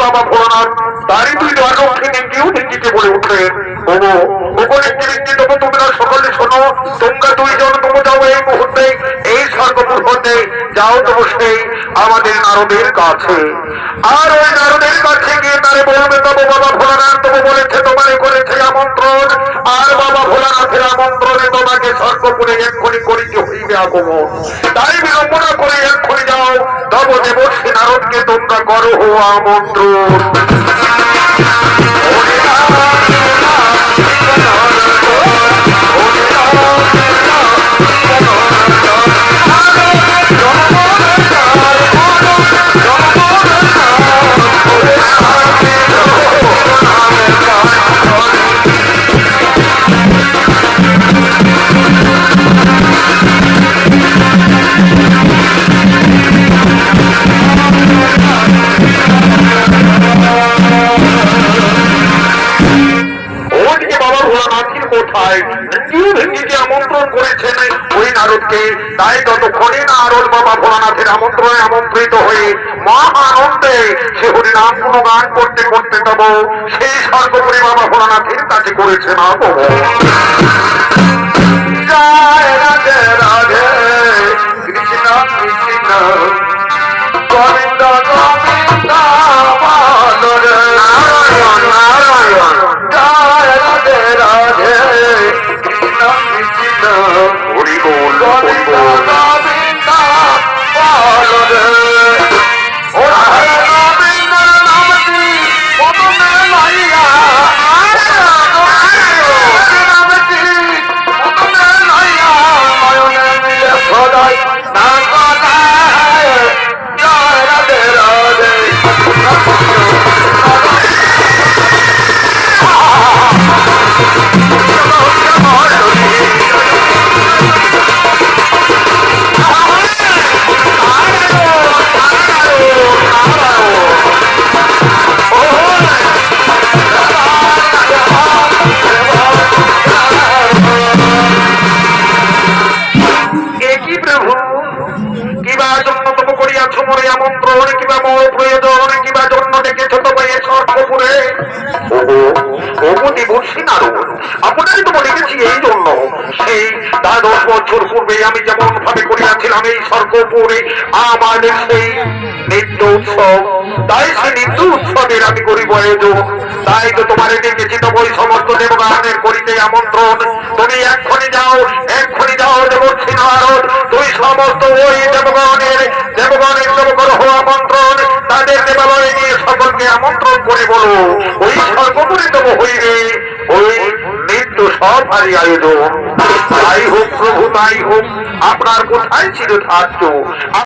বাবা ভোলানাথ তারই দুই লক্ষ্মী নিঙ্গিও নিঙ্গিকে বলে উঠলেন, ওগো ওগো নিঙ্গি নিঙ্গি তবু তোমরা সকলে শোনো, তোমরা দুইজন তবু যাও এই মুহূর্তে এই স্বর্গপুর হতে যাও তবু সেই আমাদের নারদের কাছে। আর ওই নারদের কাছে গিয়ে তারে বলবে তবু বাবা ভোলানাথ তবু বলেছে তোমারে করেছে আমন্ত্রণ, আর বাবা ভোলানাথের আমন্ত্রণে তোমাকে স্বর্গপুরে এক্ষুনি করিতে হইবে আগমন। তাই বিড়ম্বনা করে এক্ষুনি যাও তব দেবর্ষী নারদকে তোমরা করো হো আমন্ত্রণ। আমন্ত্রণ করেছেন ওই নারদকে, তাই ততক্ষণে নারদ বাবা ভোলানাথের আমন্ত্রণে আমন্ত্রিত হয়ে মহা আনন্দে সে হরিনাম গুণগান করতে করতে তব সেই স্বর্গপুরে বাবা ভোলানাথের কাছে করেছেন আগমন। জয় রাধে রাধে কৃষ্ণ কৃষ্ণ গোবিন্দ গোবিন্দ নারায়ণ নারায়ণ জয় রাধে রাধে কৃষ্ণ কৃষ্ণ হরি বল গোবিন্দ গোবিন্দ আমন্ত্রণ কিবা মোর প্রয়োজন কিবা জন্য ডেকেছ তো ভাই স্বর্গপুরে। আপনারই তো ডেকেছি এই জন্য, সেই 10 বছর পূর্বে আমি যেমন ভাবে করিয়াছিলাম এই স্বর্গপুরে আমাদের সেই নিত্য উৎসব, তাই সেই নিত্য উৎসবের আমি করিব আয়োজন। তাই তো তোমারে ডেকেছি তো ওই সমস্ত দেবগানের করিতে আমন্ত্রণ। তুমি এক্ষুনি যাও দেবর্ষী নারদ, তুই সমস্ত ওই দেবগণের দেবগ্রহ আমন্ত্রণ তাদের দেবালয়ে নিয়ে সকলকে আমন্ত্রণ করে বলো ওই স্বর্গপুরে তব হইবে ওই নিত্য সভারই আয়োজন। তাই হোক প্রভু তাই হোক, আপনার কোথায় ছিল ধার্য।